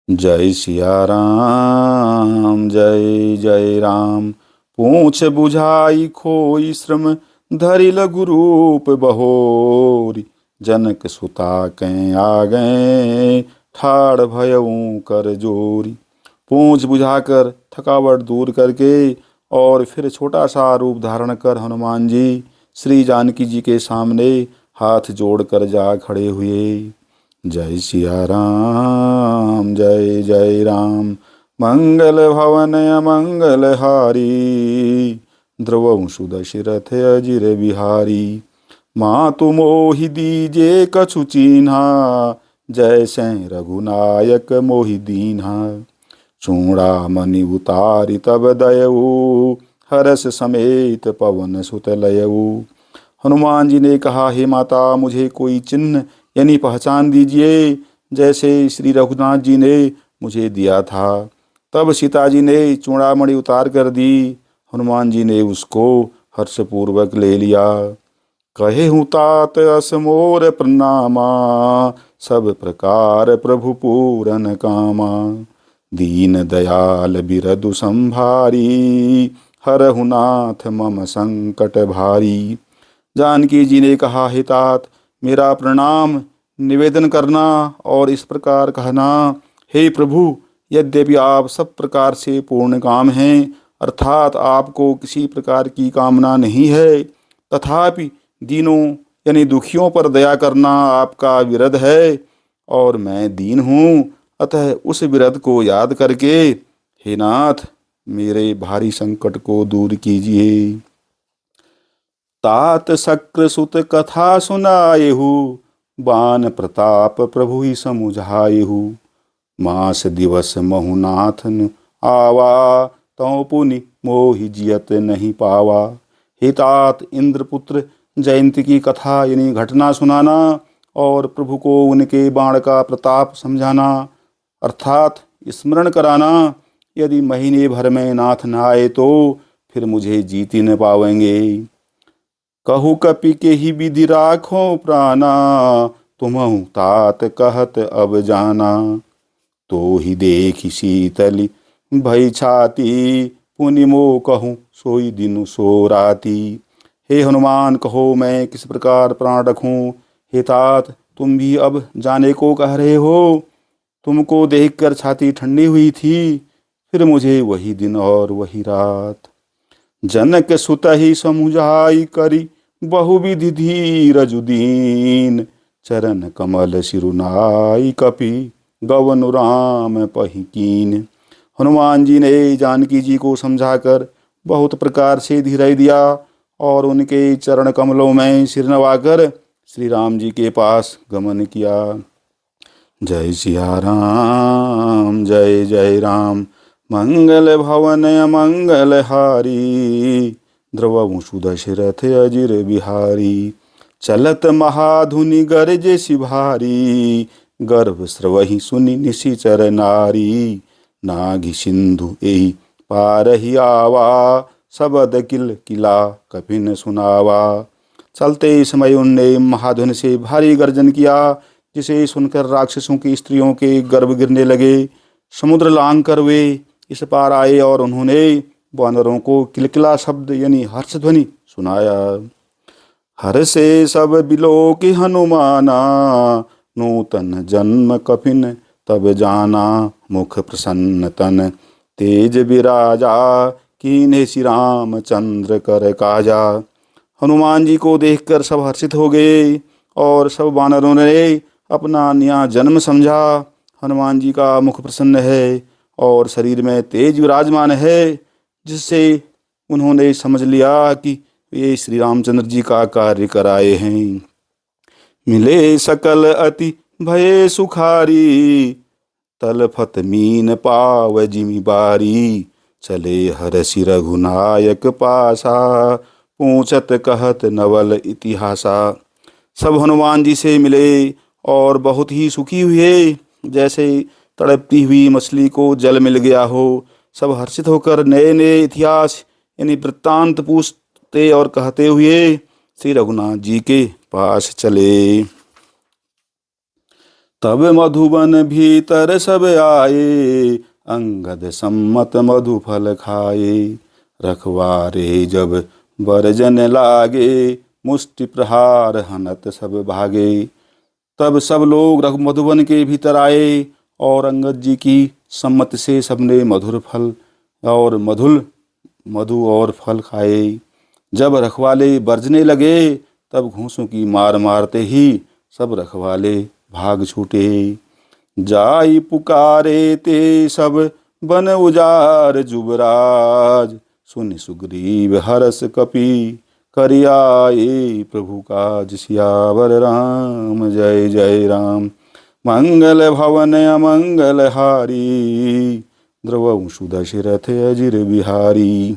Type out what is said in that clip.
जय सिया राम जय जय राम। पूछ बुझाई खोई श्रम धरि लघु रूप बहोरी। जनक सुता कै आ गए ठाड़ भयऊं कर जोरी। पूछ बुझाकर थकावट दूर करके और फिर छोटा सा रूप धारण कर हनुमान जी श्री जानकी जी के सामने हाथ जोड़कर जा खड़े हुए। जय सिया राम जय जय राम। मंगल भवन अमंगल हारी। द्रवंशु दशरथ अजिर बिहारी। मातु मोहि दीजे कछु चीन्हा। जैसे रघुनायक मोहि दीन्हा। चूड़ामणि उतारि तब दयऊ। हरस समेत पवन सुत लयऊ। हनुमान जी ने कहा, हे माता, मुझे कोई चिन्ह यानी पहचान दीजिए, जैसे श्री रघुनाथ जी ने मुझे दिया था। तब सीता जी ने चूड़ामणि उतार कर दी। हनुमान जी ने उसको हर्षपूर्वक ले लिया। कहे हूँ तात असमोर प्रणामा। सब प्रकार प्रभु पूरन कामा। दीन दयाल बिरदु संभारी। हरहु नाथ मम संकट भारी। जानकी जी ने कहा, हे तात, मेरा प्रणाम निवेदन करना और इस प्रकार कहना, हे प्रभु, यद्यपि आप सब प्रकार से पूर्ण काम हैं, अर्थात आपको किसी प्रकार की कामना नहीं है, तथापि दीनों यानी दुखियों पर दया करना आपका विरध है और मैं दीन हूँ। अतः उस विरध को याद करके हे नाथ, मेरे भारी संकट को दूर कीजिए। तात शक्र सुत कथा सुनाएहु। बान प्रताप प्रभु ही समुझाएहु। मास दिवस महुनाथन आवा। तौ पुनि मोहि जियत नहीं पावा। हे तात, इंद्रपुत्र जयंती की कथा यानी घटना सुनाना और प्रभु को उनके बाण का प्रताप समझाना, अर्थात स्मरण कराना। यदि महीने भर में नाथ न आए तो फिर मुझे जीत ही न पावेंगे। कहु कपि के ही विधि राखो प्राणा। तुम्हु तात कहत अब जाना। तो ही देखी शीतली भई छाती। पुनि मो कहूँ सोई दिनु सो राती। हे हनुमान, कहो मैं किस प्रकार प्राण रखूं। हे तात, तुम भी अब जाने को कह रहे हो। तुमको देखकर छाती ठंडी हुई थी, फिर मुझे वही दिन और वही रात। जनक सुत ही समुझाई करी बहुविधि धीरज दीन। चरण कमल सिरुनाई कपि गवनु राम पहि कीन। हनुमान जी ने जानकी जी को समझाकर बहुत प्रकार से धीरज दिया और उनके चरण कमलों में सिर नवाकर श्री राम जी के पास गमन किया। जय सिया राम जय जय राम। मंगल भवन अमंगल हारी। द्रवंशु दशरथ अजिर बिहारी। चलत महाधुनि गरजे सिभारी। गर्भ स्रवहि सुनि निशिचर नारी। नागि सिंधु एहि पारहि आवा। सबद किल किला कपिन सुनावा। चलते समय उनने महाधुन से भारी गर्जन किया, जिसे सुनकर राक्षसों की स्त्रियों के गर्भ गिरने लगे। समुद्र लांग कर वे इस पार आए और उन्होंने वानरों को किलकिला शब्द यानी हर्ष ध्वनि सुनाया। हर से सब बिलो के हनुमाना। नूतन जन्म कपिन तब जाना। मुख प्रसन्न तन तेज विराजा। कीन्हे श्री राम चंद्र कर काजा। हनुमान जी को देखकर सब हर्षित हो गए और सब वानरों ने अपना नया जन्म समझा। हनुमान जी का मुख प्रसन्न है और शरीर में तेज विराजमान है, जिससे उन्होंने समझ लिया कि ये श्री रामचंद्र जी का कार्य कराए हैं। मिले सकल अति भये सुखारी। तलफत मीन पाव जिमि बारी। चले हरषि रघुनायक पासा। पूछत कहत नवल इतिहासा। सब हनुमान जी से मिले और बहुत ही सुखी हुए, जैसे तड़पती हुई मछली को जल मिल गया हो। सब हर्षित होकर नए नए इतिहास यानी वृत्तांत पूछते और कहते हुए श्री रघुनाथ जी के पास चले। तब मधुबन भीतर सब आए, अंगद सम्मत मधु फल खाए। रखवारे जब बरजन लागे, मुष्टि प्रहार हनत सब भागे। तब सब लोग मधुबन के भीतर आए और अंगद जी की सम्मति से सबने मधुर फल और मधु और फल खाए। जब रखवाले बरजने लगे, तब घूंसों की मार मारते ही सब रखवाले भाग छूटे। जाई पुकारे ते सब बन उजार जुबराज, सुन सुग्रीव हरस कपि करियाए प्रभु काज। सियावर राम जय जय राम। मंगल भवन अमंगल हारी, द्रवहु सुदशरथ अजिर बिहारी।